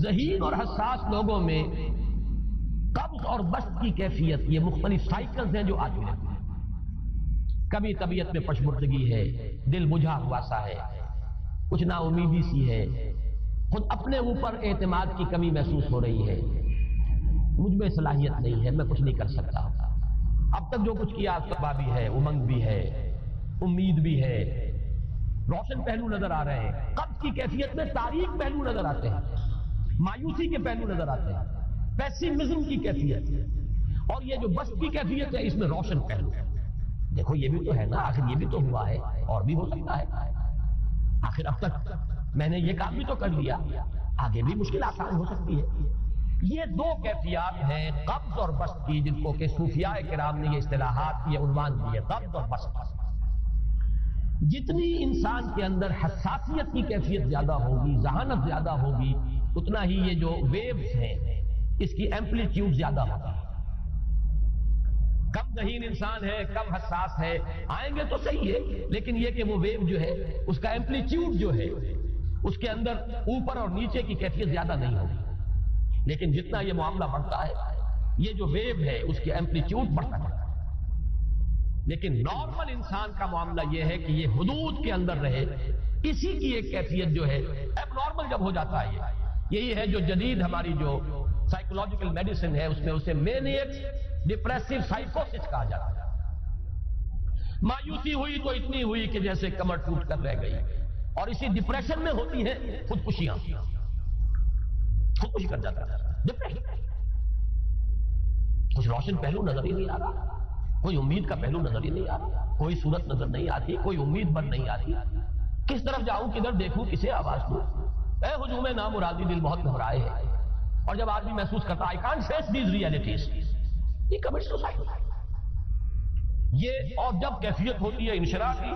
ذہین اور حساس لوگوں میں قبض اور بسط کی کیفیت، یہ مختلف سائیکلز ہیں جو آتی رہتی ہیں۔ کبھی طبیعت میں پشمردگی ہے، دل بجھا ہوا سا ہے، کچھ نا امیدی سی ہے، خود اپنے اوپر اعتماد کی کمی محسوس ہو رہی ہے، مجھ میں صلاحیت نہیں ہے، میں کچھ نہیں کر سکتا، اب تک جو کچھ کیا تقویٰ بھی ہے، امنگ بھی ہے، امید بھی ہے، روشن پہلو نظر آ رہے ہیں۔ قبض کی کیفیت میں تاریک پہلو نظر آتے ہیں، مایوسی کے پہلو نظر آتے ہیں، پیسیمزم کی کیفیت، اور یہ جو بسط کی کیفیت ہے اس میں روشن پہلو ہے۔ دیکھو یہ بھی تو ہے نا، آخر یہ بھی تو ہوا ہے، اور بھی ہو سکتا ہے، آخر اب تک میں نے یہ کام بھی تو کر لیا، آگے بھی مشکل آسان ہو سکتی ہے۔ یہ دو کیفیات ہیں قبض اور بسط کی، جن کو کہ صوفیاء کرام نے یہ اصطلاحات، یہ عنوان دیے، قبض اور بسط۔ جتنی انسان کے اندر حساسیت کی کیفیت زیادہ ہوگی، ذہانت زیادہ ہوگی، اتنا ہی یہ جو ویوز ہیں اس کی ایمپلیٹیوڈ زیادہ ہوگی۔ کم ذہین انسان ہے، کم حساس ہے، آئیں گے تو صحیح ہے، لیکن یہ کہ وہ ویو جو ہے اس کا ایمپلیٹیوڈ جو ہے اس کے اندر اوپر اور نیچے کی کیفیت زیادہ نہیں ہوگی۔ لیکن جتنا یہ معاملہ بڑھتا ہے، یہ جو ویو ہے اس کی ایمپلیٹیوڈ بڑھتا ہے۔ لیکن نارمل انسان کا معاملہ یہ ہے کہ یہ حدود کے اندر رہے، اسی کی ایک کیفیت جو ہے اب نارمل جب ہو جاتا ہے، یہی ہے جو جدید ہماری جو سائیکولوجیکل میڈیسن ہے اس میں اسے مینیک ڈپریسو سائیکوسس کہا جاتا ہے۔ مایوسی ہوئی تو اتنی ہوئی کہ جیسے کمر ٹوٹ کر رہ گئی، اور اسی ڈپریشن میں ہوتی ہیں خودکشیاں، خودکشی کر جاتا ہے ڈپریشن۔ کچھ روشن پہلو نظر ہی نہیں آ رہا، کوئی امید کا پہلو نظر ہی نہیں آ رہا، کوئی صورت نظر نہیں آتی، کوئی امید بن نہیں آتی، کس طرف جاؤں، کدھر دیکھوں، کسے آواز دوں؟ اے ہجوم نامرادی، دل بہت گھبرائے ہے، اور جب آدمی محسوس کرتا I can't face these realities، یہ commits suicide۔ یہ اور جب کیفیت ہوتی ہے انشراح کی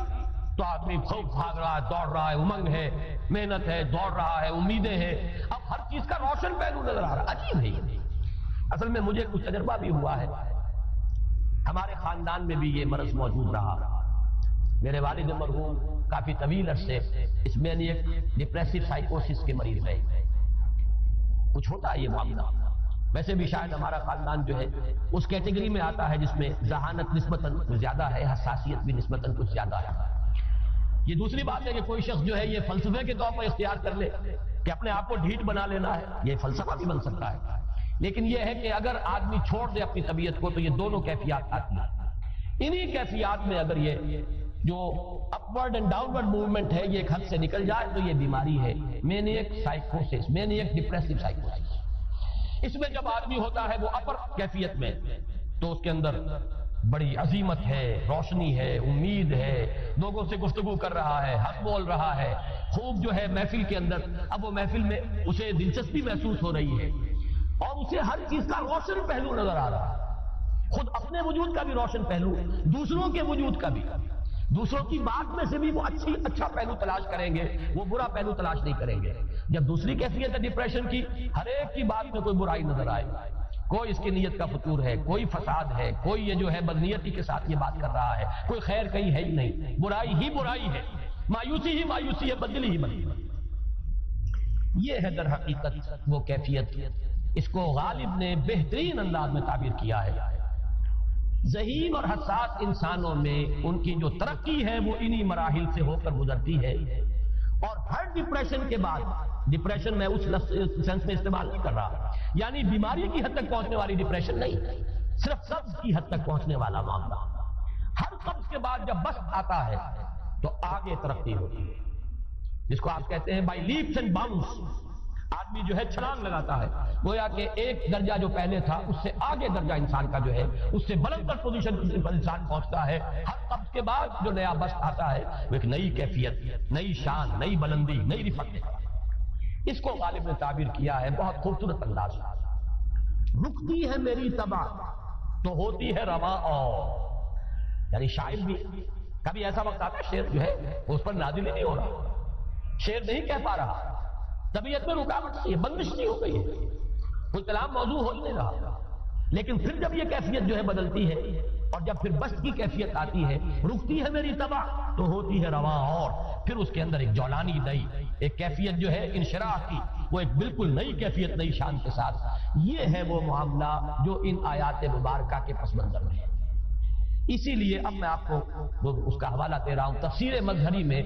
تو آدمی خوب بھاگ رہا ہے، دوڑ رہا ہے، امنگ ہے، محنت ہے، دوڑ رہا ہے، امیدیں ہیں، اب ہر چیز کا روشن پہلو نظر آ رہا ہے۔ عجیب ہے یہ، اصل میں مجھے کچھ تجربہ بھی ہوا ہے، ہمارے خاندان میں بھی یہ مرض موجود رہا۔ میرے والد مرحوم کافی طویل عرصے اس میں ایک ڈپریسو سائیکوسس کے مریض رہے۔ کچھ ہوتا ہے یہ معاملہ، ویسے بھی شاید ہمارا خاندان جو ہے اس کیٹیگری میں آتا ہے جس میں ذہانت نسبتاً زیادہ ہے، حساسیت بھی نسبتاً کچھ زیادہ ہے۔ یہ دوسری بات ہے کہ کوئی شخص جو ہے یہ فلسفے کے طور پر اختیار کر لے کہ اپنے آپ کو ڈھیٹ بنا لینا ہے، یہ فلسفہ بھی بن سکتا ہے، لیکن یہ ہے کہ اگر آدمی چھوڑ دے اپنی طبیعت کو تو یہ دونوں کیفیات آتی ہیں۔ انہی کیفیات میں اگر یہ جو اپورڈ اینڈ ڈاؤنورڈ موومنٹ ہے یہ ایک حد سے نکل جائے تو یہ بیماری ہے مینیک سائیکوسس، مینیک ڈپریسو سائیکوسس۔ اس میں جب آدمی ہوتا ہے وہ اپر کیفیت میں تو اس کے اندر بڑی عظیمت ہے، روشنی ہے، امید ہے، لوگوں سے گفتگو کر رہا ہے، حق بول رہا ہے، خوب جو ہے محفل کے اندر، اب وہ محفل میں اسے دلچسپی محسوس ہو رہی ہے اور اسے ہر چیز کا روشن پہلو نظر آ رہا ہے، خود اپنے وجود کا بھی روشن پہلو، دوسروں کے وجود کا بھی، دوسروں کی بات میں سے بھی وہ اچھا پہلو تلاش کریں گے، وہ برا پہلو تلاش نہیں کریں گے۔ جب دوسری کیفیت ہے ڈپریشن کی، ہر ایک کی بات میں کوئی برائی نظر آئے، کوئی اس کی نیت کا فطور ہے، کوئی فساد ہے، کوئی یہ جو ہے بدنیتی کے ساتھ یہ بات کر رہا ہے، کوئی خیر کہیں ہے ہی نہیں، برائی ہی برائی ہے، مایوسی ہی مایوسی ہے، بدلی ہی بدلی۔ یہ ہے در حقیقت وہ کیفیت، اس کو غالب نے بہترین انداز میں تعبیر کیا ہے۔ ذہین اور حساس انسانوں میں ان کی جو ترقی ہے وہ انہی مراحل سے ہو کر گزرتی ہے، اور ہر ڈپریشن کے بعد، ڈپریشن میں اس سینس میں استعمال نہیں کر رہا یعنی بیماری کی حد تک پہنچنے والی ڈپریشن نہیں، صرف قبض کی حد تک پہنچنے والا معاملہ۔ ہر قبض کے بعد جب بسط آتا ہے تو آگے ترقی ہوتی ہے، جس کو آپ کہتے ہیں بائی لیپس اینڈ باؤنڈس، آدمی جو ہے چھلانگ لگاتا ہے، گویا کہ ایک درجہ جو پہلے تھا اس سے آگے درجہ انسان کا جو ہے اس سے بلند تر پوزیشن پر انسان پہنچتا ہے۔ ہر قبض کے بعد جو نیا بسط آتا ہے وہ ایک نئی کیفیت، نئی شان، نئی بلندی، نئی رفعت ہے۔ اس کو غالب نے تعبیر کیا ہے بہت خوبصورت انداز میں، رکتی ہے میری طبع تو ہوتی ہے رواں، اور یعنی شاعر بھی کبھی ایسا وقت آتا ہے شعر جو ہے اس پر نازل ہی نہیں ہو رہا، شعر نہیں کہہ پا رہا، طبیعت میں رکاوٹ سی ہے، بندش سی ہو گئی ہے، کوئی کلام موضوع ہو ہی نہیں رہا۔ لیکن پھر جب یہ کیفیت جو ہے بدلتی ہے اور جب پھر بسط کی کیفیت آتی ہے، رکتی ہے میری طبع تو ہوتی ہے رواں، اور پھر اس کے اندر ایک جولانی نئی، ایک کیفیت جو ہے انشراح کی، وہ ایک بالکل نئی کیفیت نئی شان کے ساتھ. یہ ہے وہ معاملہ جو ان آیات مبارکہ کے پس منظر میں ہے. اسی لیے اب میں آپ کو اس کا حوالہ دے رہا ہوں. تفسیر مظہری میں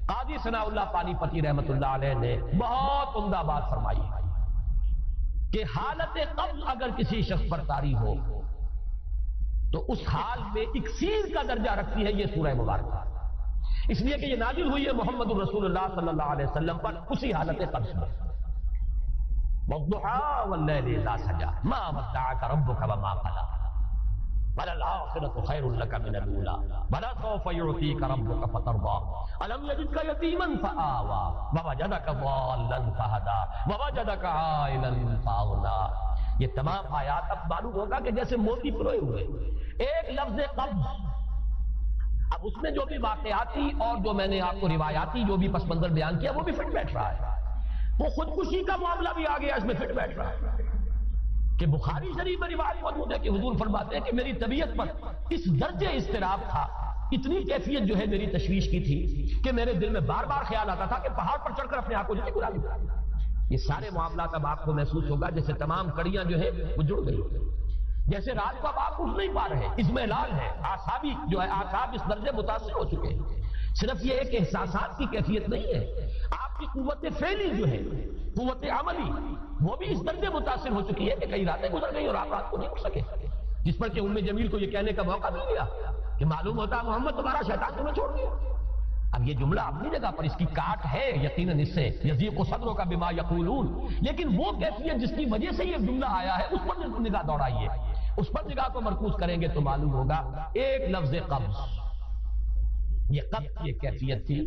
قاضی ثناء اللہ پانی پتی رحمۃ اللہ علیہ نے بہت عمدہ بات فرمائی ہے کہ حالت قبض اگر کسی شخص پر طاری ہو تو اس حال میں اکسیر کا درجہ رکھتی ہے یہ سورہ مبارکہ، اس لیے کہ یہ نازل ہوئی ہے محمد الرسول اللہ صلی اللہ علیہ وسلم پر اسی حالت قبض میں. وَالضُّحَىٰ وَاللَّيْلِ إِذَا سَجَىٰ مَا وَدَّعَكَ رَبُّكَ وَمَا قَلَىٰ وَلَلْآخِرَةُ خَيْرٌ لَكَ مِنَ الْأُولَىٰ وَلَسَوْفَ يُعْطِيكَ رَبُّكَ فَتَرْضَىٰ أَلَمْ يَجِدْكَ يَتِيمًا فَآوَىٰ وَوَجَدَكَ ضَالًّا فَهَدَىٰ وَوَجَدَكَ عَائِلًا فَأَغْنَىٰ. یہ تمام آیات اب معلوم ہوگا کہ جیسے موتی پروئے ہوئے. ایک لفظ قبض، اب اس میں جو بھی واقعاتی اور جو میں نے آپ کو روایاتی جو بھی پس منظر بیان کیا وہ بھی فٹ بیٹھ رہا ہے. وہ خودکشی کا معاملہ بھی آ گیا اس میں فٹ بیٹھ رہا ہے کہ بخاری شریف میں روایت موجود ہے کہ حضور فرماتے ہیں کہ میری طبیعت پر اس درجے اضطراب تھا، اتنی کیفیت جو ہے میری تشویش کی تھی کہ میرے دل میں بار بار خیال آتا تھا کہ پہاڑ پر چڑھ کر اپنے آپ کو جو گرا لوں. یہ سارے معاملات اب آپ کو محسوس ہوگا جیسے تمام کڑیاں جو ہے وہ جڑ گئی، جیسے رات کو اب آپ اٹھ نہیں پا رہے. اضمحلال ہے، اعصابی جو ہے اعصاب اس درجے متاثر ہو چکے ہیں. صرف یہ ایک احساسات کی کیفیت نہیں ہے، آپ کی قوت فعلی جو ہے، قوت عملی، وہ بھی اس درجے متاثر ہو چکی ہے کہ کئی راتیں گزر گئی اور آپ رات کو نہیں اٹھ سکے. جس پر کہ ام جمیل کو یہ کہنے کا موقع مل گیا کہ معلوم ہوتا ہے محمد تمہارا شیطان تمہیں چھوڑ دیا. اب یہ جملہ اپنی جگہ پر اس کی کاٹ ہے یقیناً، اس سے یضیق صدروں کا بما یقولون، لیکن وہ کیفیت جس کی وجہ سے یہ جملہ آیا ہے اس پر نگاہ دوڑائیے. اس پر نگاہ کو مرکوز کریں گے تو معلوم ہوگا ایک لفظ قبض، یہ قبض کی کیفیت تھی.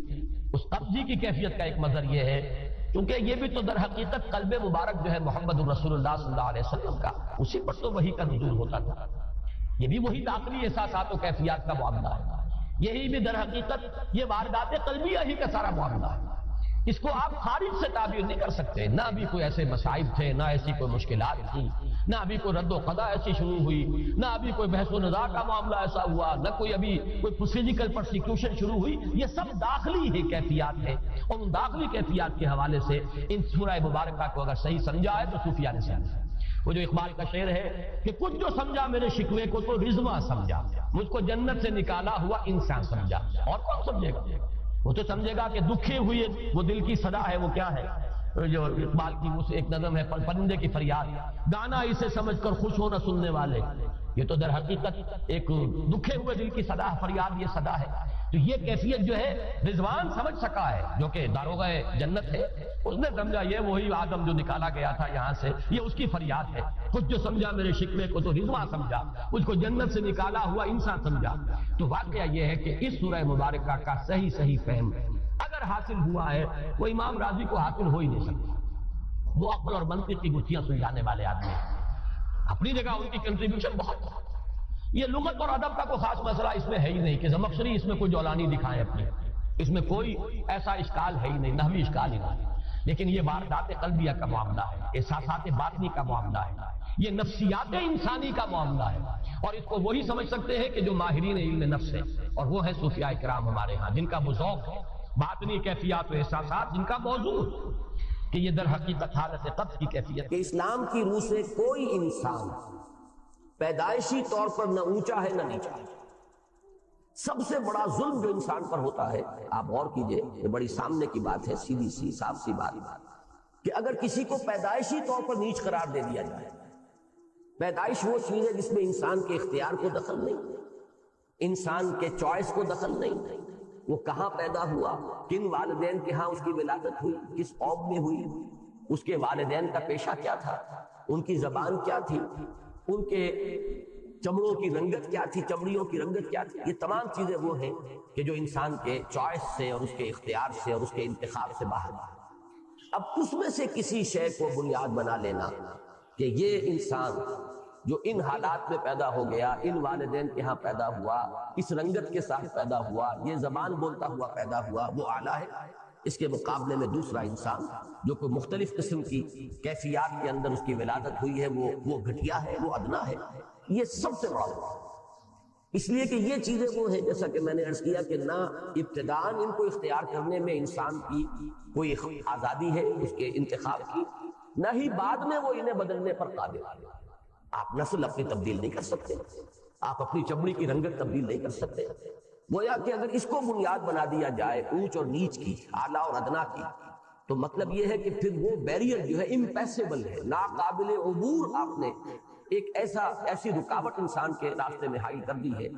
اس قبضی کی کیفیت کا ایک مظہر یہ ہے کیونکہ یہ بھی تو در حقیقت قلب مبارک جو ہے محمد الرسول اللہ صلی اللہ علیہ وسلم کا، اسی پر تو وحی کا نزول ہوتا تھا. یہ بھی وہی داخلی احساسات و کیفیات کا معاملہ ہے. یہی بھی در حقیقت یہ واردات قلبیہ ہی کا سارا معاملہ ہے. اس کو آپ خارج سے تعبیر نہیں کر سکتے. نہ ابھی کوئی ایسے مصائب تھے، نہ ایسی کوئی مشکلات تھی، نہ ابھی کوئی رد و قضا ایسی شروع ہوئی، نہ ابھی کوئی بحث و نزاع کا معاملہ ایسا ہوا، نہ کوئی ابھی کوئی فزیکل پرسیکیوشن شروع ہوئی. یہ سب داخلی ہی کیفیات ہیں، اور ان داخلی کیفیات کے حوالے سے ان سورہ مبارکہ کو اگر صحیح سمجھا ہے تو صوفیہ نے سمجھا. وہ جو اقبال کا شعر ہے کہ کچھ جو سمجھا میرے شکوے کو تو رضواں سمجھا، مجھ کو جنت سے نکالا ہوا انسان سمجھا. اور کون سمجھے گا؟ وہ تو سمجھے گا کہ دکھے ہوئے وہ دل کی صدا ہے. وہ کیا ہے جو اقبال کی وہ ایک نظم ہے، پرندے کی فریاد، گانا اسے سمجھ کر خوش ہو نہ سننے والے. یہ تو در حقیقت ایک دکھے ہوئے دل کی صدا فریاد، یہ صدا ہے. تو یہ کیفیت جو ہے رضوان سمجھ سکا ہے جو کہ داروغہ جنت ہے. اس نے سمجھا یہ وہی آدم جو نکالا گیا تھا یہاں سے، یہ اس کی فریاد ہے. کچھ جو سمجھا میرے شکوے کو تو رضوان سمجھا، اس کو جنت سے نکالا ہوا انسان سمجھا. تو واقعہ یہ ہے کہ اس سورہ مبارکہ کا صحیح فہم اگر حاصل ہوا ہے، وہ امام راضی کو حاصل ہو ہی نہیں سکتا. وہ عقل اور منطق کی گتھیاں سلجھانے والے آدمی ہیں. اپنی جگہ ان کی کنٹریبیوشن بہت ہے. یہ لغت اور ادب کا کوئی خاص مسئلہ اس میں ہے ہی نہیں کہ زمخشری اس میں کوئی جولانی دکھائیں اپنی، اس میں کوئی ایسا اشکال ہے ہی نہیں، نحوی اشکال ہی نہیں. لیکن یہ واردات قلبیہ کا معاملہ ہے، احساسات باطنی کا معاملہ ہے، یہ نفسیات انسانی کا معاملہ ہے. اور اس کو وہی سمجھ سکتے ہیں کہ جو ماہرین علم نفس ہے، اور وہ ہے صوفیاء کرام ہمارے ہاں، جن کا وہ ذوق ہے باطنی کیفیات و احساسات، جن کا موضوع کہ یہ در حقیقت حالت قبض کی کیفیت. کہ اسلام کی روح سے کوئی انسان پیدائشی طور پر نہ اونچا ہے نہ نیچا ہے. سب سے بڑا ظلم جو انسان پر ہوتا ہے، آپ غور کیجئے، یہ بڑی سامنے کی بات ہے، سیدھی سی صاف سی بات، کہ اگر کسی کو پیدائشی طور پر نیچ قرار دے دیا جائے. پیدائش وہ چیز ہے جس میں انسان کے اختیار کو دخل نہیں، انسان کے چوائس کو دخل نہیں. وہ کہاں پیدا ہوا، کن والدین کے ہاں اس کی ولادت ہوئی، کس قوم میں ہوئی، اس کے والدین کا پیشہ کیا تھا، ان کی زبان کیا تھی، ان کے چمڑوں کی رنگت کیا تھی، چمڑیوں کی رنگت کیا تھی. یہ تمام چیزیں وہ ہیں کہ جو انسان کے چوائس سے اور اس کے اختیار سے اور اس کے انتخاب سے باہر ہے. اب اس میں سے کسی شے کو بنیاد بنا لینا کہ یہ انسان جو ان حالات میں پیدا ہو گیا، ان والدین کے ہاں پیدا ہوا، اس رنگت کے ساتھ پیدا ہوا، یہ زبان بولتا ہوا پیدا ہوا، وہ اعلیٰ ہے. اس کے مقابلے میں دوسرا انسان جو کوئی مختلف قسم کی کیفیات کے اندر اس کی ولادت ہوئی ہے، وہ گھٹیا ہے، وہ ادنا ہے. یہ سب سے بڑا اس لیے کہ یہ چیزیں وہ ہیں جیسا کہ میں نے عرض کیا کہ نہ ابتداءً ان کو اختیار کرنے میں انسان کی کوئی آزادی ہے اس کے انتخاب کی، نہ ہی بعد میں وہ انہیں بدلنے پر قادر ہے۔ آپ نسل اپنی تبدیل نہیں کر سکتے، آپ اپنی چمڑی کی رنگت تبدیل نہیں کر سکتے۔ گویا کہ اگر اس کو بنیاد بنا دیا جائے اونچ اور نیچ کی، اعلیٰ اور ادنا کی، تو مطلب یہ ہے کہ پھر وہ بیریئر جو ہے امپیسیبل ہے، ناقابل عبور۔ آپ نے ایک ایسی رکاوٹ انسان کے راستے میں حائل کر دی ہے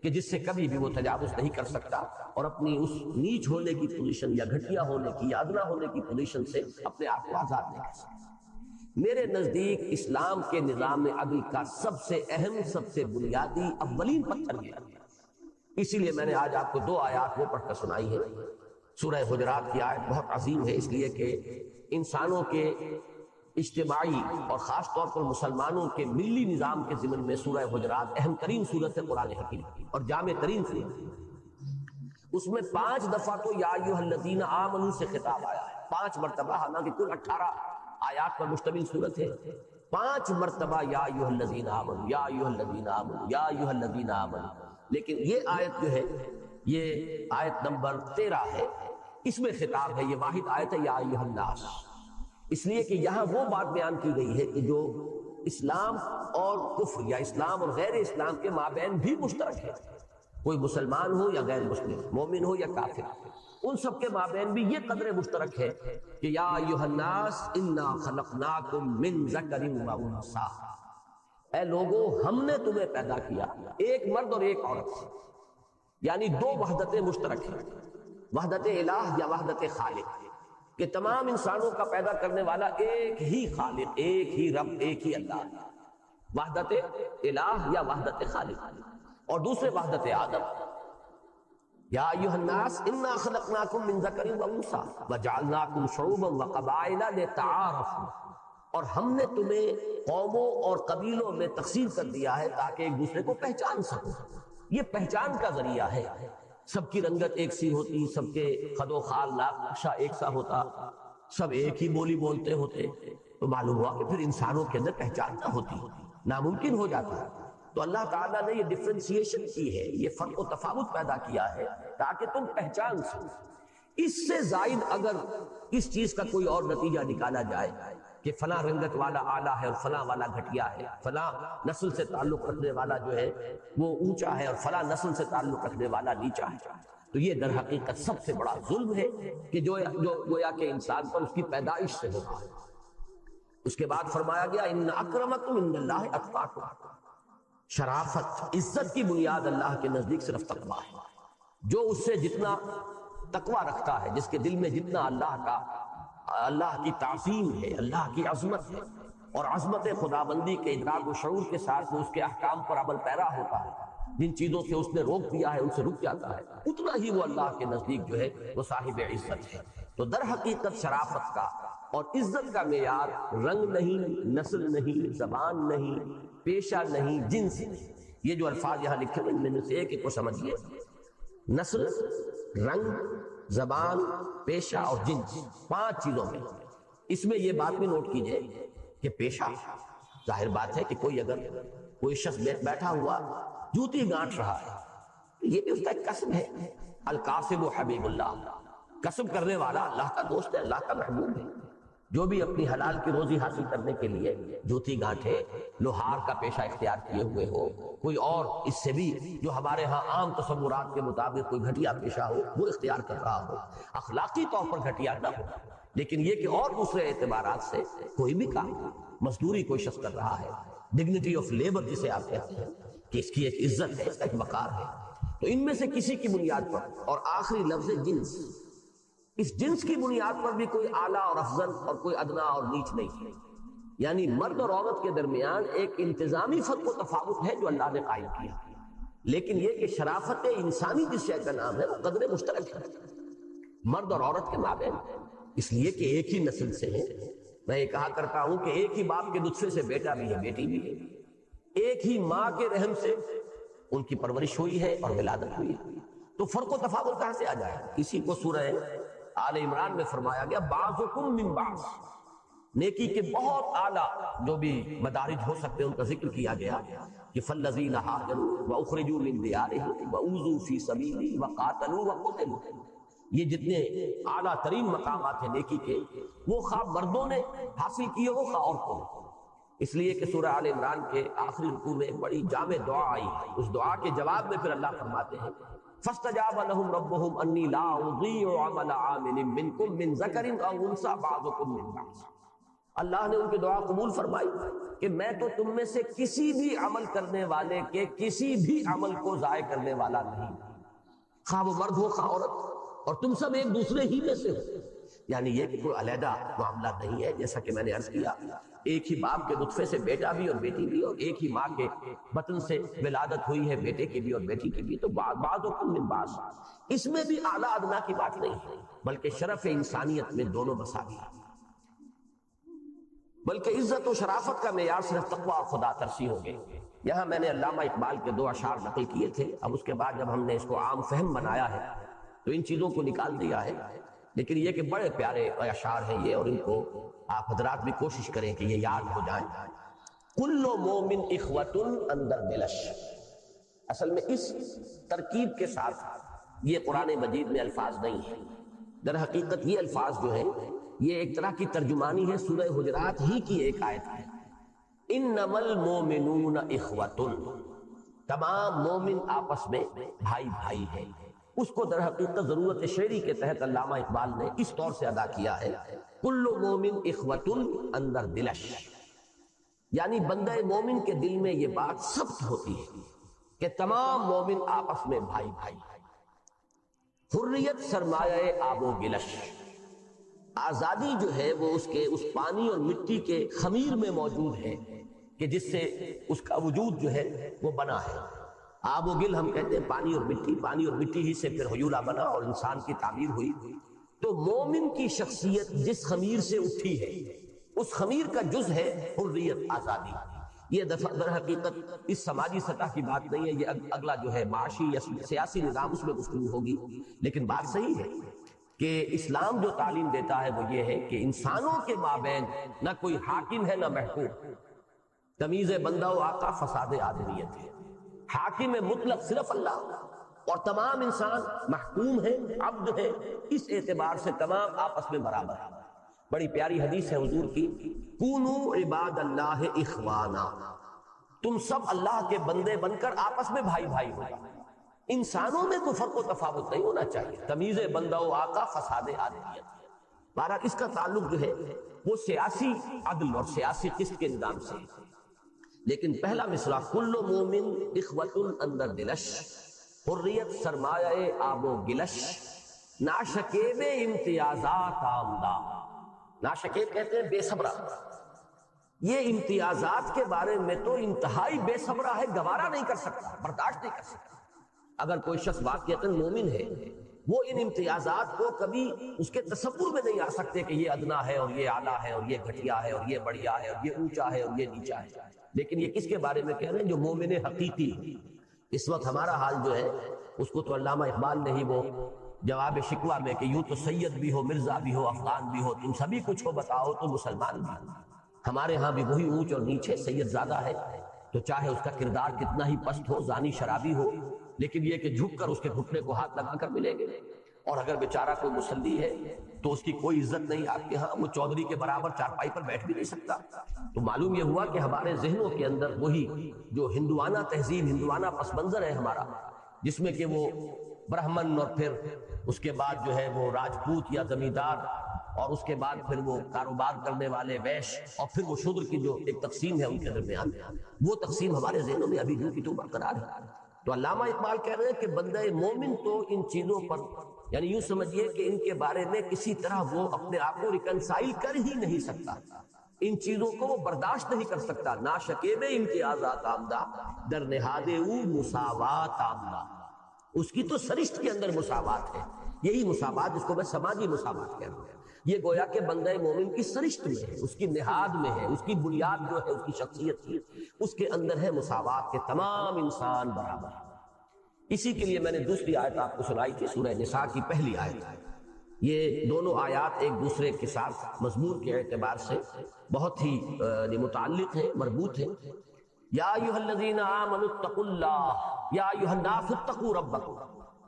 کہ جس سے کبھی بھی وہ تجاوز نہیں کر سکتا اور اپنی اس نیچ ہونے کی پوزیشن یا گھٹیا ہونے کی یا ادنا ہونے کی پوزیشن سے اپنے آپ کو آزاد نہیں کر سکتا۔ میرے نزدیک اسلام کے نظام عدل کا سب سے اہم، سب سے بنیادی، اولین پتھر یہ ہے۔ اسی لیے میں نے آج آپ کو 2 آیات وہ پڑھ کر سنائی ہے۔ سورہ حجرات کی آیت بہت عظیم ہے، اس لیے کہ انسانوں کے اجتماعی اور خاص طور پر مسلمانوں کے ملی نظام کے ضمن میں سورہ حجرات اہم ترین سورت ہے قرآن حکیم کی اور جامع ترین سورت۔ اس میں 5 دفعہ تو یا ایھا الذین آمنوا سے خطاب آیا ہے، 5 مرتبہ، حالانکہ کل 18 آیات پر مشتمل سورت ہے، 5 مرتبہ یا ایھا الذین آمنوا، یا ایھا الذین آمنوا، یا ایھا الذین آمنوا۔ لیکن یہ آیت جو ہے یہ آیت نمبر 13 ہے، اس میں خطاب ہے، یہ واحد آیت ہے یا ایھا الناس، اس لیے کہ یہاں وہ بات بیان کی گئی ہے کہ جو اسلام اور کفر یا اسلام اور غیر اسلام کے مابین بھی مشترک ہے، کوئی مسلمان ہو یا غیر مسلم، مومن ہو یا کافر، ان سب کے مابین بھی یہ قدر مشترک ہے کہ یا ایھا الناس انا خلقناکم من ذکر و انثی، اے لوگو ہم نے تمہیں پیدا کیا ایک مرد اور ایک عورت سے، یعنی 2 وحدتیں مشترک ہیں، وحدت الہ یا وحدت خالق، کہ تمام انسانوں کا پیدا کرنے والا ایک ہی خالق، ایک ہی رب، ایک ہی اللہ، وحدت الہ یا وحدت خالق، اور دوسرے وحدت آدم، یا ایھا الناس انا خلقناکم من ذکر و انثی وجعلناکم شعوبا وقبائل لتعارفوا، اور ہم نے تمہیں قوموں اور قبیلوں میں تقسیم کر دیا ہے تاکہ ایک دوسرے کو پہچان سکو۔ یہ پہچان کا ذریعہ ہے، سب کی رنگت ایک سی ہوتی، سب کے خد و خال نقشہ ایک سا ہوتا، سب ایک ہی بولی بولتے ہوتے، تو معلوم ہوا کہ پھر انسانوں کے اندر پہچان نہ ہوتی، ناممکن ہو جاتا ہے۔ تو اللہ تعالیٰ نے یہ ڈفرینسیشن کی ہے، یہ فرق و تفاوت پیدا کیا ہے تاکہ تم پہچان سکو۔ اس سے زائد اگر اس چیز کا کوئی اور نتیجہ نکالا جائے کہ فلاں رنگت والا اعلیٰ ہے اور فلاں والا گھٹیا ہے، فلاں نسل سے تعلق رکھنے والا جو ہے وہ اونچا ہے اور فلاں نسل سے تعلق رکھنے والا نیچا ہے، تو یہ در حقیقت سب سے بڑا ظلم ہے کہ جو گویا کہ انسان پر اس کی پیدائش سے ہوتا ہے۔ اس کے بعد فرمایا گیا ان اکرمکم عند اللہ اتقاکم، شرافت، عزت کی بنیاد اللہ کے نزدیک صرف تقویٰ ہے۔ جو اس سے جتنا تقویٰ رکھتا ہے، جس کے دل میں جتنا اللہ کی تعظیم ہے، اللہ کی عظمت ہے، اور عظمت خدابندی کے ادراک و شعور کے ساتھ وہ اس کے احکام پر عمل پیرا ہوتا ہے، جن چیزوں سے اس نے روک دیا ہے ان سے رک جاتا ہے، اتنا ہی وہ اللہ کے نزدیک جو ہے وہ صاحب عزت ہے۔ تو در حقیقت شرافت کا اور عزت کا معیار رنگ نہیں، نسل نہیں، زبان نہیں، پیشہ نہیں، جنس نہیں۔ یہ جو الفاظ یہاں لکھے ہوئے ان میں سے ایک کو سمجھیے، نسل، رنگ، زبان، پیشہ اور جنس، 5 چیزوں میں۔ اس میں یہ بات بھی نوٹ کیجئے کہ پیشہ، ظاہر بات ہے کہ کوئی شخص بیٹھا ہوا جوتی گانٹ رہا ہے، یہ بھی اس کا ایک کسب ہے۔ الکاسب حبیب اللہ، کسب کرنے والا اللہ کا دوست ہے، اللہ کا محبوب ہے۔ جو بھی اپنی حلال کی روزی حاصل کرنے کے لیے جوتی گانٹھے، لوہار کا پیشہ اختیار کیے ہوئے ہو، کوئی اور اس سے بھی جو ہمارے ہاں عام تصورات کے مطابق کوئی گھٹیا پیشہ ہو وہ اختیار کر رہا ہو، اخلاقی طور پر گھٹیا نہ ہو، لیکن یہ کہ اور دوسرے اعتبارات سے کوئی بھی کام، مزدوری کوئی شخص کر رہا ہے، ڈگنیٹی آف لیبر جسے آپ کہتے ہیں کہ اس کی ایک عزت ہے، اس کا ایک وقار ہے، تو ان میں سے کسی کی بنیاد پر، اور آخری لفظ جنس، اس جنس کی بنیاد پر بھی کوئی اعلیٰ اور افضل اور کوئی ادنا اور نیچ نہیں ہے، یعنی مرد اور عورت کے درمیان ایک انتظامی فرق و تفاوت ہے جو اللہ نے قائم کیا، لیکن یہ کہ شرافت انسانی جس شے کا نام ہے وہ قدر مشترک ہے مرد اور عورت کے مابین، اس لیے کہ ایک ہی نسل سے ہیں۔ میں یہ کہا کرتا ہوں کہ ایک ہی باپ کے نطفے سے بیٹا بھی ہے، بیٹی بھی ہے، ایک ہی ماں کے رحم سے ان کی پرورش ہوئی ہے اور ولادت ہوئی ہے، تو فرق و تفاوت کہاں سے آ جائے؟ اسی کو سورہ آل عمران میں فرمایا گیا بعضکم من بعض، نیکی کے بہت اعلیٰ جو بھی مدارج ہو سکتے ہیں ان کا ذکر کیا گیا کہ فالذین ہاجروا واخرجوا من دیارہم واوذوا فی سبیلی وقاتلوا وقتلوا، یہ جتنے اعلیٰ ترین مقامات ہیں نیکی کے، وہ خواہ مردوں نے حاصل کیے ہو خواہ عورتوں نے۔ اس لیے کہ سورہ آل عمران کے آخری رکوع میں بڑی جامع دعا آئی ہے، اس دعا کے جواب میں پھر اللہ فرماتے ہیں فاستجاب لهم ربهم انی لا اضیع عمل عامل منکم من ذکر او انثى بعضکم من بعض۔ اللہ نے ان کی دعا قبول فرمائی کہ میں تو تم میں سے کسی بھی عمل کرنے والے کے کسی بھی عمل کو ضائع کرنے والا نہیں، خواہ وہ مرد ہو خواہ عورت، اور تم سب ایک دوسرے ہی میں سے ہو۔ یعنی یہ کہ کوئی علیحدہ معاملہ نہیں ہے، جیسا کہ میں نے عرض کیا ایک ہی باپ کے نطفے سے بیٹا بھی اور بیٹی بھی، اور ایک ہی ماں کے بطن سے ولادت ہوئی ہے بیٹے کی بھی اور بیٹی کی بھی، تو بعضکم من بعض، اس میں بھی اعلیٰ ادنا کی بات نہیں ہے، بلکہ شرف انسانیت میں دونوں مساوی ہیں، بلکہ عزت و شرافت کا معیار صرف تقوی اور خدا ترسی ہو گئے۔ یہاں میں نے علامہ اقبال کے 2 اشعار نقل کیے تھے، اب اس کے بعد جب ہم نے اس کو عام فہم بنایا ہے تو ان چیزوں کو نکال دیا ہے، لیکن یہ کہ بڑے پیارے اشعار ہیں یہ، اور ان کو آپ حضرات بھی کوشش کریں کہ یہ یاد ہو جائیں۔ کل مومن اخوۃ اندر دلش، اصل میں اس ترکیب کے ساتھ یہ قرآن مجید میں الفاظ نہیں ہیں، در حقیقت یہ الفاظ جو ہیں یہ ایک طرح کی ترجمانی ہے سورہ حجرات ہی کی ایک آیت ہے، انما المومنون اخوۃ، تمام مومن آپس میں بھائی بھائی ہیں۔ اس کو در حقیقت ضرورت شعری کے تحت علامہ اقبال نے اس طور سے ادا کیا ہے، کل مومن اخوۃ اندر دلش، یعنی بندہ مومن کے دل میں یہ بات ثبت ہوتی ہے کہ تمام مومن آپس میں بھائی بھائی۔ حریت سرمایہ آب و گلش، آزادی جو ہے وہ اس پانی اور مٹی کے خمیر میں موجود ہے کہ جس سے اس کا وجود جو ہے وہ بنا ہے۔ آب و گل ہم کہتے ہیں پانی اور مٹی، پانی اور مٹی ہی سے پھر حیولہ بنا اور انسان کی تعمیر ہوئی۔ تو مومن کی شخصیت جس خمیر سے اٹھی ہے اس خمیر کا جز ہے حریت، آزادی۔ یہ در حقیقت اس سماجی سطح کی بات نہیں ہے، یہ اگلا جو ہے معاشی یا سیاسی نظام اس میں گفتگو ہوگی، لیکن بات صحیح ہے کہ اسلام جو تعلیم دیتا ہے وہ یہ ہے کہ انسانوں کے مابین نہ کوئی حاکم ہے نہ محکوم، تمیز بندہ و آقا فساد آدمیت ہے، حاکم مطلق صرف اللہ، اور تمام انسان محکوم ہے، عبد ہے، اس اعتبار سے تمام آپس میں برابر ہیں۔ بڑی پیاری حدیث ہے حضور کی، کونوا عباد اللہ اخوانا، تم سب اللہ کے بندے بن کر آپس میں بھائی بھائی ہو۔ انسانوں میں کوئی فرق و تفاوت نہیں ہونا چاہیے، تمیز بندہ و آقا فساد آدمیت۔ بہرحال اس کا تعلق جو ہے وہ سیاسی عدل اور سیاسی قسط کے نظام سے ہے، لیکن پہلا مصرع کل مومن اخوۃ اندر دلش، حریت سرمایہ آب و گلش، ناشکیب امتیازات آمدہ، ناشکیب کہتے ہیں بے صبرہ، یہ امتیازات کے بارے میں تو انتہائی بے صبرہ ہے، گوارا نہیں کر سکتا، برداشت نہیں کر سکتا۔ اگر کوئی شخص واقعتاً مومن ہے وہ ان امتیازات کو کبھی اس کے تصور میں نہیں آ سکتے کہ یہ ادنا ہے اور یہ اعلیٰ ہے اور یہ گھٹیا ہے اور یہ بڑھیا ہے اور یہ اونچا ہے اور یہ نیچا ہے، لیکن یہ کس کے بارے میں کہہ رہے ہیں؟ جو مومن حقیقی۔ اس وقت ہمارا حال جو ہے اس کو تو علامہ اقبال نے ہی وہ جواب شکوہ میں کہ یوں تو سید بھی ہو، مرزا بھی ہو، افغان بھی ہو، تم سبھی کچھ ہو بتاؤ تو مسلمان بھی ہو۔ ہمارے ہاں بھی وہی اونچ اور نیچے، سید زیادہ ہے تو چاہے اس کا کردار کتنا ہی پست ہو، زانی شرابی ہو، لیکن یہ کہ جھک کر اس کے گھٹنے کو ہاتھ لگا کر ملیں گے، اور اگر بیچارہ کوئی مصلی ہے تو اس کی کوئی عزت نہیں، آپ کے ہاں وہ چودھری کے برابر چارپائی پر بیٹھ بھی نہیں سکتا۔ تو معلوم یہ ہوا کہ ہمارے ذہنوں کے اندر وہی جو ہندوانہ تہذیب، ہندوانہ پس منظر ہے ہمارا، جس میں کہ وہ برہمن اور پھر اس کے بعد جو ہے وہ راجپوت یا زمیندار، اور اس کے بعد پھر وہ کاروبار کرنے والے ویش، اور پھر وہ شودر کی جو ایک تقسیم ہے ان کے درمیان، وہ تقسیم ہمارے ذہنوں میں ابھی بھی تو برقرار ہے۔ تو علامہ اقبال کہہ رہے ہیں کہ بندہ مومن تو ان چیزوں پر، یعنی یوں سمجھیے کہ ان کے بارے میں کسی طرح وہ اپنے آپ کو ریکنسائل کر ہی نہیں سکتا، ان چیزوں کو وہ برداشت نہیں کر سکتا۔ ناشکیب امتیازات آمدہ، در نہاد او مساوات آمدہ، اس کی تو سرشت کے اندر مساوات ہے، یہی مساوات جس کو میں سماجی مساوات کہہ رہا ہوں۔ یہ گویا کہ بندہ مومن کی سرشت میں ہے، اس کی نہاد میں ہے، اس کی بنیاد جو ہے اس کی شخصیت کی، اس کے اندر ہے مساوات کے تمام انسان برابر۔ اسی کے لیے میں نے دوسری آیت آپ کو سنائی تھی، سورہ نساء کی پہلی آیت، یہ دونوں آیات ایک دوسرے کے ساتھ مضمون کے اعتبار سے بہت ہی متعلق ہیں، مربوط ہیں۔ یا ایھا الذین آمنوا اتقوا اللہ، یا ایھا الناس اتقوا ربکم،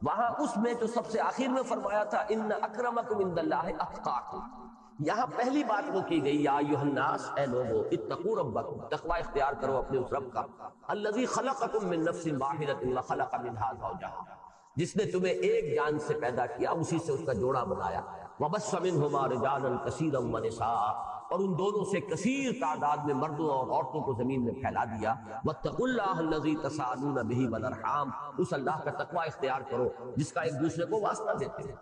وہاں اس میں جو سب سے آخر میں فرمایا تھا ان اکرمکم عند اللہ اتقاکم، یہاں پہلی بات وہ کی گئی یا ایھا الناس، اے لوگو، اتقوا ربکم، تقوی اختیار کرو اپنے اس رب کا، الذی خلقکم من نفس واحدۃ وخلق منھا زوجہا، جس نے تمہیں ایک جان سے پیدا کیا، اسی سے اس کا جوڑا بنایا، وبث منہما رجالا کثیرا ونساء، اور ان دونوں سے کثیر تعداد میں مردوں اور عورتوں کو زمین میں پھیلا دیا، واتقوا اللہ الذی تساءلون بہ والارحام، اس اللہ کا تقوی اختیار کرو جس کا ایک دوسرے کو واسطہ دیتے ہیں۔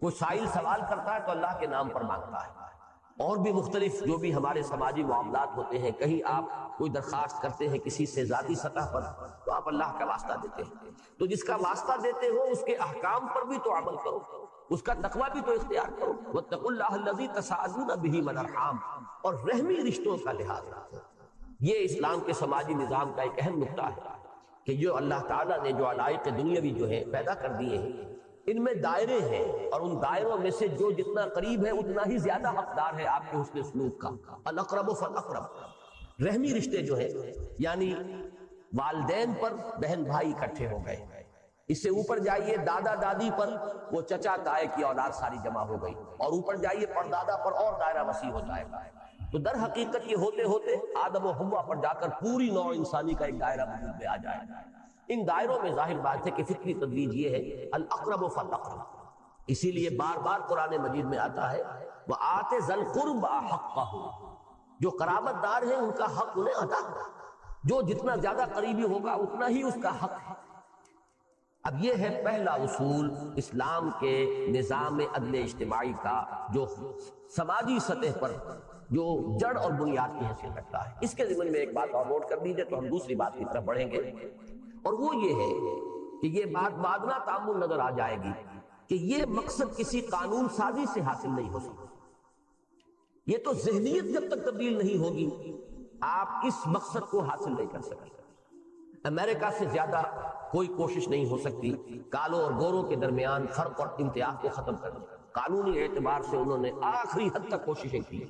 کوئی سائل سوال کرتا ہے تو اللہ کے نام پر مانگتا ہے، اور بھی مختلف جو بھی ہمارے سماجی معاملات ہوتے ہیں، کہیں آپ کوئی درخواست کرتے ہیں کسی سے ذاتی سطح پر تو آپ اللہ کا واسطہ دیتے ہیں، تو جس کا واسطہ دیتے ہو اس کے احکام پر بھی تو عمل کرو، اس کا تقوی بھی تو اختیار کرو، واتقوا اللہ الذی تساءلون بہ والارحام، اور رحمی رشتوں کا لحاظ رکھو۔ یہ اسلام کے سماجی نظام کا ایک اہم نقطہ ہے کہ جو اللہ تعالیٰ نے جو علائق دنیاوی جو ہیں پیدا کر دیے ہیں، ان میں دائرے ہیں، اور ان دائروں میں سے جو جتنا قریب ہے اتنا ہی زیادہ حقدار ہے آپ کے حسن سلوک کا۔ الاقرب فالاقرب، رحمی رشتے جو ہیں، یعنی والدین پر بہن بھائی اکٹھے ہو گئے، اس سے اوپر جائیے دادا دادی پر وہ چچا تائے کی اولاد ساری جمع ہو گئی، اور اوپر جائیے پردادا پر اور دائرہ وسیع ہو جائے گا، تو در حقیقت یہ ہوتے ہوتے آدم و حوا پر جا کر پوری نوع انسانی کا ایک دائرہ وجود میں آ جائے گا۔ ان دائروں میں ظاہر بات ہے کہ فکری تدریج یہ ہے الاقرب فالاقرب، اسی لیے بار بار قرآن مجید میں آتا ہے وآت ذی القربى حقہ، جو قرابت دار ہیں ان کا حق انہیں ادا کرو، جو جتنا زیادہ قریبی ہوگا اتنا ہی اس کا حق ہے۔ اب یہ ہے پہلا اصول اسلام کے نظام عدل اجتماعی کا، جو سماجی سطح پر جو جڑ اور بنیاد کی حیثیت رکھتا ہے۔ اس کے ضمن میں ایک بات اور نوٹ کر لیجیے تو ہم دوسری بات کی طرف بڑھیں گے، اور وہ یہ ہے کہ یہ بات بادنا تعامل نظر آ جائے گی کہ یہ مقصد کسی قانون سازی سے حاصل نہیں ہو سکتا، یہ تو ذہنیت جب تک تبدیل نہیں ہوگی آپ اس مقصد کو حاصل نہیں کر سکتے۔ امریکہ سے زیادہ کوئی کوشش نہیں ہو سکتی کالوں اور گوروں کے درمیان فرق اور امتیاز کو ختم کرنے، قانونی اعتبار سے انہوں نے آخری حد تک کوششیں کی،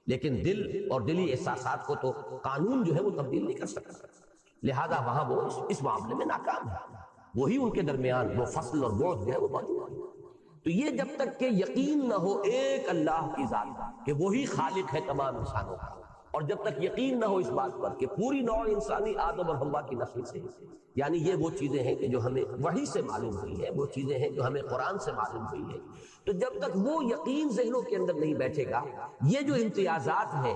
لیکن دل اور دلی احساسات کو تو قانون جو ہے وہ تبدیل نہیں کر سکتا، لہذا وہاں وہ اس معاملے میں ناکام ہے، وہی ان کے درمیان وہ فصل اور بعد جو ہے وہ موجود ہے۔ تو یہ جب تک کہ یقین نہ ہو ایک اللہ کی ذات کہ وہی خالق ہے تمام انسانوں کا، اور جب تک یقین نہ ہو اس بات پر کہ پوری نوع انسانی آدم اور حوا کی نسل سے، یعنی یہ وہ چیزیں ہیں کہ جو ہمیں وحی سے معلوم ہوئی ہے، وہ چیزیں ہیں جو ہمیں قرآن سے معلوم ہوئی ہے، تو جب تک وہ یقین ذہنوں کے اندر نہیں بیٹھے گا یہ جو امتیازات ہیں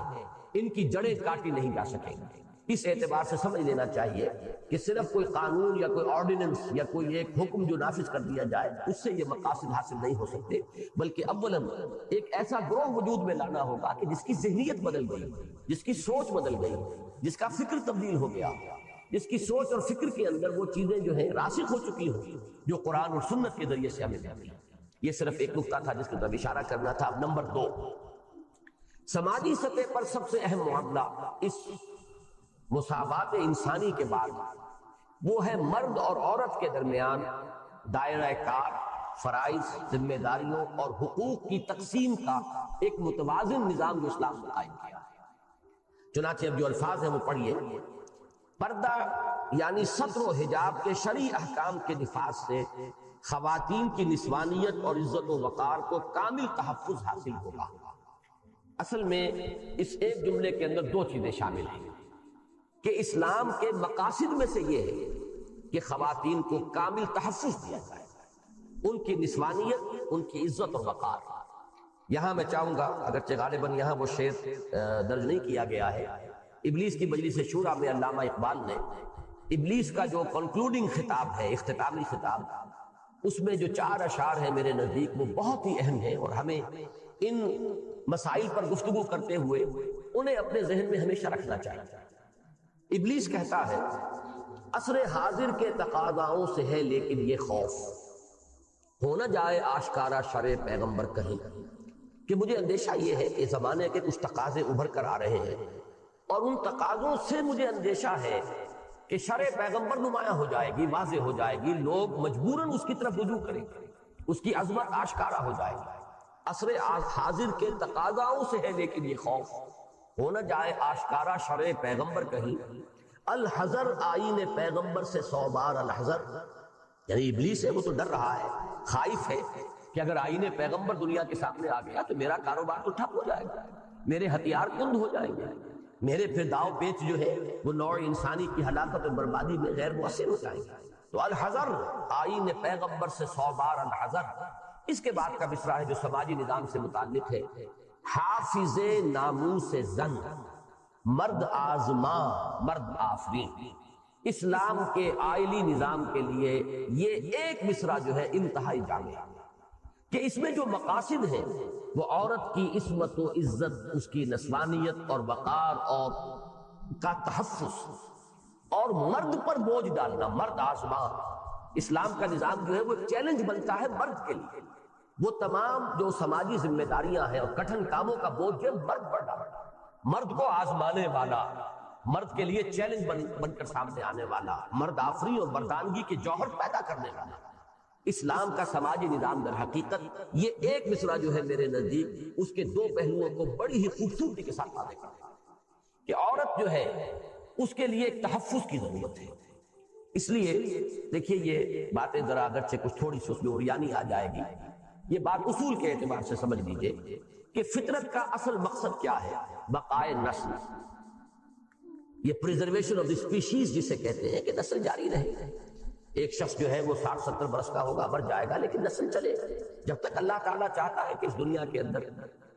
ان کی جڑیں کاٹی نہیں جا سکیں گی۔ اس اعتبار سے سمجھ لینا چاہیے کہ صرف کوئی قانون یا کوئی آرڈیننس یا کوئی ایک حکم جو نافذ کر دیا جائے اس سے یہ مقاصد حاصل نہیں ہو سکتے، بلکہ اولاً ایک ایسا گروہ وجود میں لانا ہوگا کہ جس کی ذہنیت بدل گئی، جس کی سوچ بدل گئی، جس کا فکر تبدیل ہو گیا، جس کی سوچ اور فکر کے اندر وہ چیزیں جو ہیں راسخ ہو چکی ہوں جو قرآن اور سنت کے ذریعے سے ہمیں ملتی ہیں۔ یہ صرف ایک نقطہ تھا جس کی طرف اشارہ کرنا تھا۔ اب نمبر 2، سماجی سطح پر سب سے اہم معاملہ اس مساوات انسانی کے بعد وہ ہے مرد اور عورت کے درمیان دائرہ کار، فرائض، ذمہ داریوں اور حقوق کی تقسیم کا ایک متوازن نظام جو اسلام نے قائم کیا ہے۔ چنانچہ اب جو الفاظ ہیں وہ پڑھیے، پردہ یعنی ستر و حجاب کے شرعی احکام کے نفاذ سے خواتین کی نسوانیت اور عزت و وقار کو کامل تحفظ حاصل ہوگا۔ اصل میں اس ایک جملے کے اندر دو چیزیں شامل ہیں کہ اسلام کے مقاصد میں سے یہ ہے کہ خواتین کو کامل تحفظ دیا جائے، ان کی نسوانیت، ان کی عزت اور وقار۔ یہاں میں چاہوں گا، اگرچہ غالباً یہاں وہ شعر درج نہیں کیا گیا ہے، ابلیس کی مجلس شورا میں علامہ اقبال نے ابلیس کا جو کنکلوڈنگ خطاب ہے، اختتامی خطاب، اس میں جو 4 اشعار ہیں میرے نزدیک وہ بہت ہی اہم ہیں، اور ہمیں ان مسائل پر گفتگو کرتے ہوئے انہیں اپنے ذہن میں ہمیشہ رکھنا چاہیے۔ ابلیس کہتا ہے، عصر حاضر کے تقاضاؤں سے ہے لیکن یہ خوف، ہو نہ جائے آشکارا شرع پیغمبر کہیں، کہ مجھے اندیشہ یہ ہے کہ زمانے کے کچھ تقاضے ابھر کر آ رہے ہیں، اور ان تقاضوں سے مجھے اندیشہ ہے کہ شرع پیغمبر نمایاں ہو جائے گی، واضح ہو جائے گی، لوگ مجبوراً اس کی طرف رجوع کریں گے، اس کی عظمت آشکارا ہو جائے گی۔ عصر حاضر کے تقاضاؤں سے ہے لیکن یہ خوف ہو نہ جائے آشکارا شرع پیغمبر کہیں، الحذر آئین پیغمبر سے 100 بار الحذر، یعنی ابلیس ہے وہ تو ڈر رہا ہے، خائف ہے کہ اگر آئین پیغمبر دنیا کے سامنے آ گیا تو میرا کاروبار تو ٹھپ ہو جائے گا، میرے ہتھیار کند ہو جائیں گے، میرے پھر داؤ پیچ جو ہے وہ نوع انسانی کی ہلاکت اور بربادی میں غیر مؤثر ہو جائیں گے۔ تو الحذر آئین پیغمبر سے 100 بار الحذر۔ اس کے بعد کا مصرع ہے جو سماجی نظام سے متعلق ہے، حافظ ناموس زن، مرد آزما مرد آفرین۔ اسلام کے آئلی نظام کے لیے یہ ایک مصرع جو ہے انتہائی جامع ہے کہ اس میں جو مقاصد ہیں وہ عورت کی عصمت و عزت، اس کی نسوانیت اور وقار اور کا تحفظ، اور مرد پر بوجھ ڈالنا، مرد آزما۔ اسلام کا نظام جو ہے وہ چیلنج بنتا ہے مرد کے لیے، وہ تمام جو سماجی ذمہ داریاں ہیں اور کٹھن کاموں کا بوجھ جو ہے مرد پر ڈالنا، مرد کو آزمانے والا، مرد کے لیے چیلنج بن کر سامنے آنے والا، مرد آفری اور مردانگی کے جوہر پیدا کرنے والا۔ اسلام کا سماجی نظام در حقیقت یہ ایک مصرع جو ہے میرے نزدیک اس کے دو پہلوؤں کو بڑی ہی خوبصورتی کے ساتھ واضح کرتا ہے کہ عورت جو ہے اس کے لیے ایک تحفظ کی ضرورت ہے۔ اس لیے دیکھیے یہ باتیں ذرا اگرچہ کچھ تھوڑی سی اس میں اوریانی آ جائے گی، یہ بات اصول کے اعتبار سے سمجھ لیجئے کہ فطرت کا اصل مقصد کیا ہے؟ بقائے نسل، یہ پریزرویشن آف دی اسپیشیز جسے کہتے ہیں کہ نسل جاری رہے۔ ایک شخص جو ہے وہ 60-70 برس کا ہوگا، مر جائے گا، لیکن نسل چلے جب تک اللہ تعالیٰ چاہتا ہے کہ اس دنیا کے اندر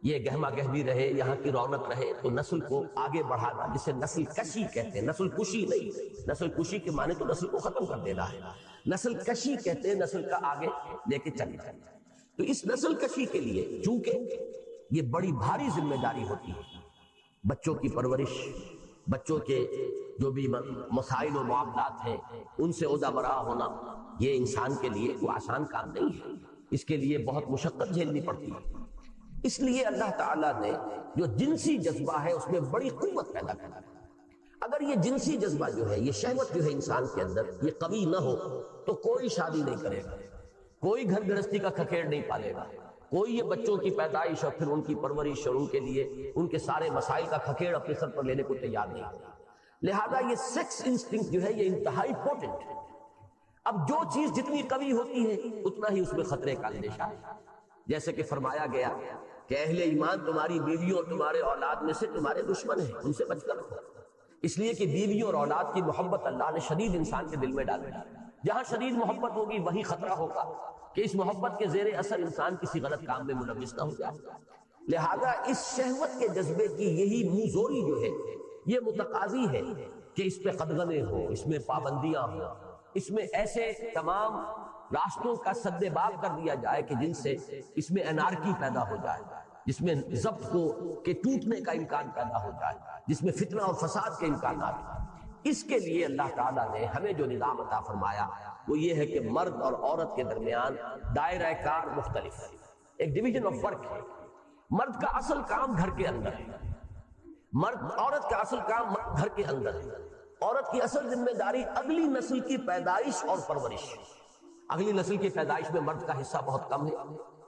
یہ گہما گہمی رہے، یہاں کی رونق رہے، تو نسل کو آگے بڑھانا، جسے نسل کشی کہتے ہیں، نسل کشی نہیں، نسل کشی کے معنی تو نسل کو ختم کر دینا ہے، نسل کشی کہتے ہیں نسل کا آگے لے کے چلے جائے۔ تو اس نسل کشی کے لیے چونکہ یہ بڑی بھاری ذمہ داری ہوتی ہے، بچوں کی پرورش، بچوں کے جو بھی مسائل و معاملات ہیں ان سے عہدہ برآ ہونا، یہ انسان کے لیے کوئی آسان کام نہیں ہے، اس کے لیے بہت مشقت جھیلنی پڑتی ہے۔ اس لیے اللہ تعالیٰ نے جو جنسی جذبہ ہے اس میں بڑی قوت پیدا کر دی۔ اگر یہ جنسی جذبہ جو ہے، یہ شہوت جو ہے انسان کے اندر یہ قوی نہ ہو تو کوئی شادی نہیں کرے گا، کوئی گھر گرہستی کا کھکھیڑ نہیں پالے گا، کوئی یہ بچوں کی پیدائش اور پھر ان کی پرورش اور ان کے لیے ان کے سارے مسائل کا کھکھیڑ اپنے سر پر لینے کو تیار نہیں ہوگا۔ لہذا یہ سیکس انسٹنکٹ جو ہے یہ انتہائی پوٹنٹ ہے۔ اب جو چیز جتنی قوی ہوتی ہے اتنا ہی اس میں خطرے کا اندیشہ ہے، جیسے کہ فرمایا گیا کہ اہل ایمان تمہاری بیویوں اور تمہارے اولاد میں سے تمہارے دشمن ہیں، ان سے بچ کر رکھو، اس لیے کہ بیویوں اور اولاد کی محبت اللہ نے شدید انسان کے دل میں ڈالی، جہاں شدید محبت ہوگی وہیں خطرہ ہوگا کہ اس محبت کے زیر اثر انسان کسی غلط کام میں ملوث نہ ہو جائے۔ لہذا اس شہوت کے جذبے کی یہی منہ زوری جو ہے یہ متقاضی ہے کہ اس پہ قدغنیں ہوں، اس میں پابندیاں ہوں، اس میں ایسے تمام راستوں کا سد باب کر دیا جائے کہ جن سے اس میں انارکی پیدا ہو جائے، جس میں ضبط کو کے ٹوٹنے کا امکان پیدا ہو جائے، جس میں فتنہ اور فساد کے امکانات ہیں۔ اس کے لیے اللہ تعالیٰ نے ہمیں جو نظام عطا فرمایا وہ یہ ہے کہ مرد اور عورت کے درمیان دائرہ کار مختلف ہے، ایک ڈویژن آف ورک ہے۔ مرد کا اصل کام گھر کے اندر ہے، عورت کا اصل کام گھر کے اندر ہے۔ عورت کی اصل ذمہ داری اگلی نسل کی پیدائش اور پرورش۔ اگلی نسل کی پیدائش میں مرد کا حصہ بہت کم ہے،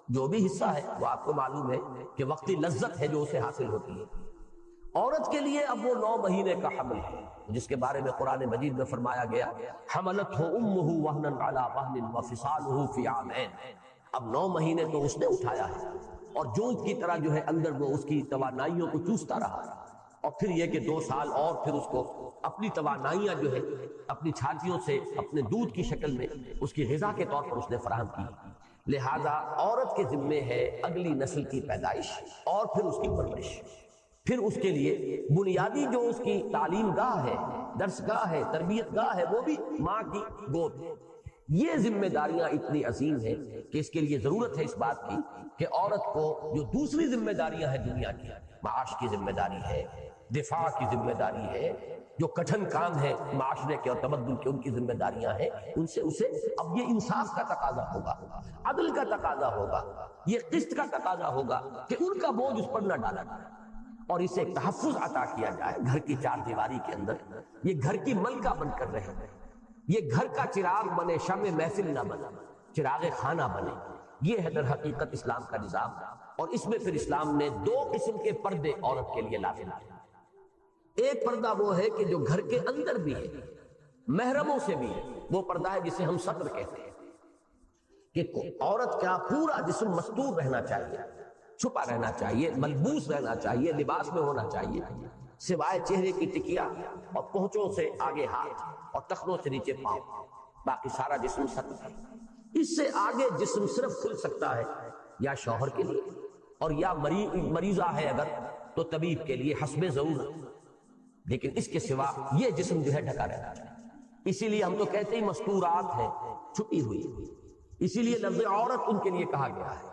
جو بھی حصہ ہے وہ آپ کو معلوم ہے کہ وقتی لذت ہے جو اسے حاصل ہوتی ہے۔ عورت کے لیے اب وہ 9 مہینے کا حمل ہے جس کے بارے میں قرآن مجید میں فرمایا گیا حملتہ امہ وہنا علی وہن وفصالہ فی عامین۔ اب 9 مہینے تو اس نے اٹھایا ہے اور جونت کی طرح جو ہے اندر وہ اس کی توانائیوں کو چوستا رہا ہے، اور پھر یہ کہ 2 سال اور پھر اس کو اپنی توانائیاں جو ہے اپنی چھاتیوں سے اپنے دودھ کی شکل میں اس کی غذا کے طور پر اس نے فراہم کی۔ لہذا عورت کے ذمے ہے اگلی نسل کی پیدائش اور پھر اس کی پرورش، پھر اس کے لیے بنیادی جو اس کی تعلیم گاہ ہے، درس گاہ ہے، تربیت گاہ ہے، وہ بھی ماں کی گود۔ یہ ذمہ داریاں اتنی عظیم ہیں کہ اس کے لیے ضرورت ہے اس بات کی کہ عورت کو جو دوسری ذمہ داریاں ہیں دنیا کی، معاش کی ذمہ داری ہے، دفاع کی ذمہ داری ہے، جو کٹھن کام ہے معاشرے کے اور تمدن کے ان کی ذمہ داریاں ہیں، ان سے اسے اب یہ انصاف کا تقاضا ہوگا، عدل کا تقاضا ہوگا، یہ قسط کا تقاضا ہوگا کہ ان کا بوجھ اس پر نہ ڈالا جائے اور اسے ایک تحفظ عطا کیا جائے گھر کی 4 دیواری کے اندر۔ یہ گھر کی ملکہ بن کر رہے، یہ گھر کا چراغ بنے، شمع محفل نہ بنے، چراغ خانہ بنے۔ یہ ہے در حقیقت اسلام کا نظام۔ اور اس میں پھر اسلام نے دو قسم کے پردے عورت کے لیے لازم کیے۔ ایک پردہ وہ ہے کہ جو گھر کے اندر بھی ہے، محرموں سے بھی ہے، وہ پردہ ہے جسے ہم ستر کہتے ہیں، کہ عورت کا پورا جسم مستور رہنا چاہیے، چھپا رہنا چاہیے، ملبوس رہنا چاہیے، لباس میں ہونا چاہیے، سوائے چہرے کی ٹکیا اور پہنچوں سے آگے ہاتھ اور ٹخنوں سے نیچے پاؤں، باقی سارا جسم ستر ہے۔ اس سے آگے جسم صرف کھل سکتا ہے یا شوہر کے لیے، اور یا مریضہ ہے اگر تو طبیب کے لیے حسب ضرورت، لیکن اس کے سوا یہ جسم جو ہے ڈھکا رہنا چاہیے۔ اسی لیے ہم تو کہتے ہی مستورات ہے، چھپی ہوئی، اسی لیے لفظ عورت ان کے لیے کہا گیا ہے۔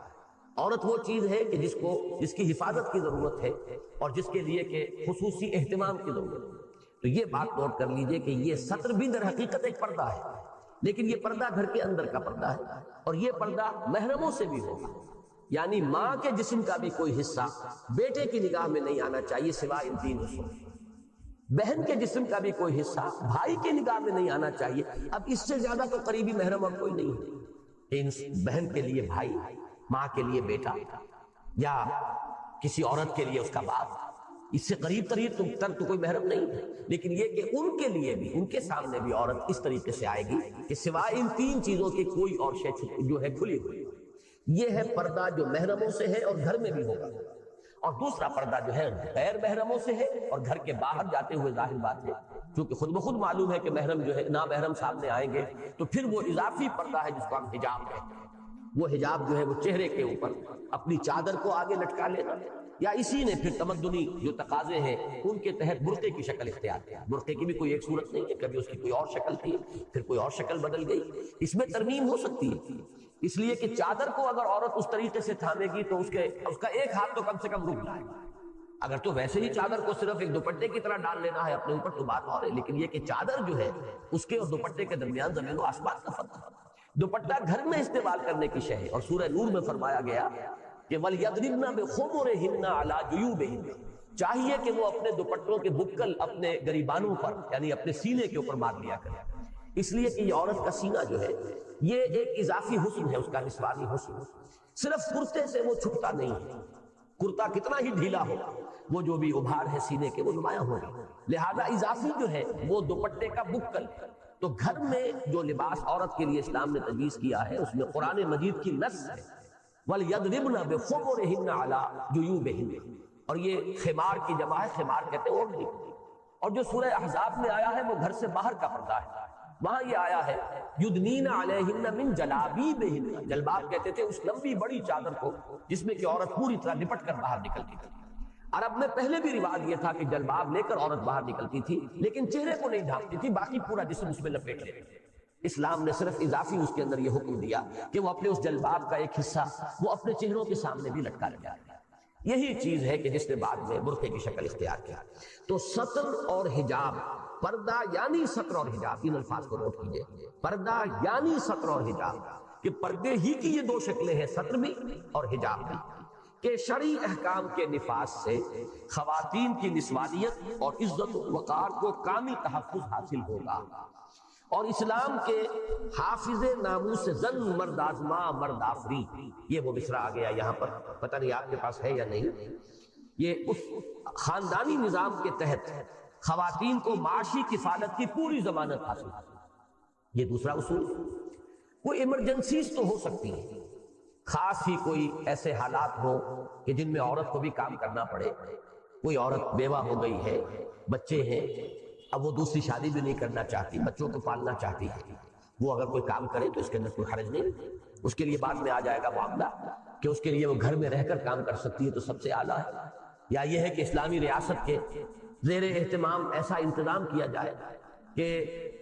عورت وہ چیز ہے کہ جس کی حفاظت کی ضرورت ہے اور جس کے لیے کہ خصوصی اہتمام کی ضرورت ہے۔ تو یہ بات نوٹ کر لیجئے کہ یہ ستر بھی در حقیقت ایک پردہ ہے، لیکن یہ پردہ گھر کے اندر کا پردہ ہے، اور یہ پردہ محرموں سے بھی ہوگا، یعنی ماں کے جسم کا بھی کوئی حصہ بیٹے کی نگاہ میں نہیں آنا چاہیے سوائے ان تین حصوں، بہن کے جسم کا بھی کوئی حصہ بھائی کی نگاہ میں نہیں آنا چاہیے۔ اب اس سے زیادہ تو قریبی محرم اب کوئی نہیں ہے، بہن کے لیے بھائی، ماں کے لیے بیٹا، یا کسی عورت کے لیے اس کا باپ، اس سے قریب تر تو کوئی محرم نہیں ہے، لیکن یہ کہ ان کے لیے بھی، ان کے سامنے بھی عورت اس طریقے سے آئے گی کہ سوائے ان تین چیزوں کے کوئی اور شے جو ہے کھلی ہوئی۔ یہ ہے پردہ جو محرموں سے ہے اور گھر میں بھی ہوگا، اور دوسرا پردہ جو ہے غیر محرموں سے ہے اور گھر کے باہر جاتے ہوئے ظاہر بات ہے، چونکہ خود بخود معلوم ہے کہ محرم جو ہے نامحرم سامنے آئیں گے تو پھر وہ اضافی پردہ ہے جس کو ہم حجاب کہتے ہیں۔ وہ حجاب جو ہے وہ چہرے کے اوپر اپنی چادر کو آگے لٹکا لینا، یا اسی نے پھر تمدنی جو تقاضے ہیں ان کے تحت برقعے کی شکل اختیار کیا۔ برقعے کی بھی کوئی ایک صورت نہیں ہے، کبھی اس کی کوئی اور شکل تھی، پھر کوئی اور شکل بدل گئی، اس میں ترمیم ہو سکتی ہے، اس لیے کہ چادر کو اگر عورت اس طریقے سے تھامے گی تو اس کا ایک ہاتھ تو کم سے کم رک جائے گا۔ اگر تو ویسے ہی چادر کو صرف ایک دوپٹے کی طرح ڈال لینا ہے اپنے اوپر تو بات اور ہے، لیکن یہ کہ چادر جو ہے اس کے اور دوپٹے کے درمیان زمین و آسمان کا فرق ہے۔ دوپٹہ گھر میں استعمال کرنے کی شے ہے، اور سورہ نور میں فرمایا گیا کہ وَلْيَضْرِبْنَ بِخُمُرِهِنَّ عَلَى جُيُوبِهِنَّ، چاہیے کہ وہ اپنے دوپٹوں کے بکل اپنے گریبانوں پر یعنی اپنے سینے کے اوپر مار لیا کرے، اس لیے کہ یہ عورت کا سینہ جو ہے یہ ایک اضافی حسن ہے، اس کا نسوانی حسن، صرف کرتے سے وہ چھپتا نہیں ہے، کرتا کتنا ہی ڈھیلا ہو وہ جو بھی ابھار ہے سینے کے وہ نمایاں ہوگا، لہذا اضافی جو ہے وہ دوپٹے کا بکل۔ تو گھر میں جو لباس عورت کے لیے اسلام نے تجویز کیا ہے اس میں قرآن مجید کی نص ہے وَلْيَضْرِبْنَ بِخُمُرِهِنَّ عَلَى جُيُوبِهِنَّ، اور یہ خمار کی جمع ہے، خمار کہتے ہیں اوڑھنی، اور جو سورہ احزاب میں آیا ہے وہ گھر سے باہر کا پردہ ہے، وہاں یہ آیا ہے یُدْنِینَ عَلَيْهِنَّ مِن جَلَابِیبِهِنَّ، جلباب کہتے تھے اس لمبی بڑی چادر کو جس میں کہ عورت پوری طرح لپٹ کر باہر نکلتی تھی۔ عرب میں پہلے بھی رواج یہ تھا کہ جلباب لے کر عورت باہر نکلتی تھی، لیکن چہرے کو نہیں ڈھانپتی تھی، باقی پورا جسم اس میں لپیٹ لیتی تھی۔ اسلام نے صرف اضافی اس کے اندر یہ حکم دیا کہ وہ اپنے اس جلباب کا ایک حصہ وہ اپنے چہروں کے سامنے بھی لٹکا لیا۔ یہی چیز ہے کہ جس نے بعد میں برقعے کی شکل اختیار کیا۔ تو ستر اور حجاب، پردہ یعنی ستر اور حجاب، ان الفاظ کو نوٹ کیجئے، پردہ یعنی ستر اور حجاب، کہ پردے ہی کی یہ دو شکلیں ہیں، ستر بھی اور حجاب بھی، کہ شرعی احکام کے نفاذ سے خواتین کی نسوانیت اور عزت و وقار کو کامل تحفظ حاصل ہوگا، اور اسلام کے حافظ ناموس زن مرد آزما مرد آفری، یہ وہ مصرع آ گیا یہاں پر، پتہ نہیں آپ کے پاس ہے یا نہیں، یہ اس خاندانی نظام کے تحت خواتین کو معاشی کفالت کی پوری ضمانت حاصل ہے۔ یہ دوسرا اصول، کوئی ایمرجنسیز تو ہو سکتی ہیں، خاص ہی کوئی ایسے حالات ہوں کہ جن میں عورت کو بھی کام کرنا پڑے، کوئی عورت بیوہ ہو گئی ہے، بچے ہیں، اب وہ دوسری شادی بھی نہیں کرنا چاہتی، بچوں کو پالنا چاہتی ہے، وہ اگر کوئی کام کرے تو اس کے اندر کوئی حرج نہیں، اس کے لیے بعد میں آ جائے گا معاملہ کہ اس کے لیے وہ گھر میں رہ کر کام کر سکتی ہے تو سب سے اعلیٰ ہے، یا یہ ہے کہ اسلامی ریاست کے زیر اہتمام ایسا انتظام کیا جائے کہ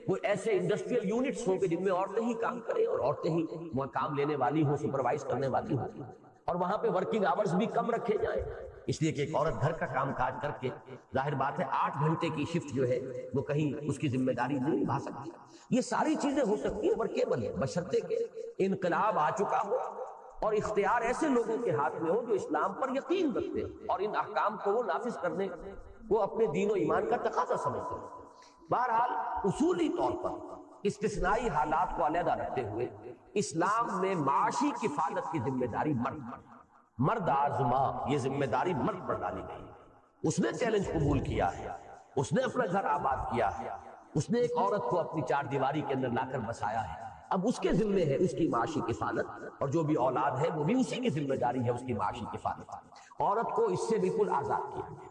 کوئی ایسے انڈسٹریل یونٹس ہوں کہ جن میں عورتیں ہی کام کریں اور عورتیں ہی وہاں کام لینے والی ہوں، سپروائز کرنے والی ہوں، اور وہاں پہ ورکنگ آورز بھی کم رکھے جائیں، اس لیے کہ ایک عورت گھر کا کام کاج کر کے ظاہر بات ہے 8 گھنٹے کی شفٹ جو ہے وہ کہیں اس کی ذمہ داری نہیں نبھا سکتی۔ یہ ساری چیزیں ہو سکتی ہیں ورکیبل ہے، بشرطے کہ انقلاب آ چکا ہو اور اختیار ایسے لوگوں کے ہاتھ میں ہو جو اسلام پر یقین رکھتے ہیں اور ان احکام کو وہ نافذ کرنے وہ اپنے دین و ایمان کا تقاضا سمجھتے ہیں۔ بہرحال اصولی طور پر استثنائی حالات کو علیحدہ رکھتے ہوئے اسلام میں معاشی کفالت کی ذمہ داری مرد پر، مرد آزما، یہ ذمہ داری مرد پر ڈالی گئی. اس نے چیلنج قبول کیا ہے، اس نے اپنا گھر آباد کیا ہے، اس نے ایک عورت کو اپنی چار دیواری کے اندر لا کر بسایا ہے. اب اس کے ذمے ہے اس کی معاشی کفالت، اور جو بھی اولاد ہے وہ بھی اسی کی ذمہ داری ہے اس کی معاشی کفالت. عورت کو اس سے بالکل آزاد کیا.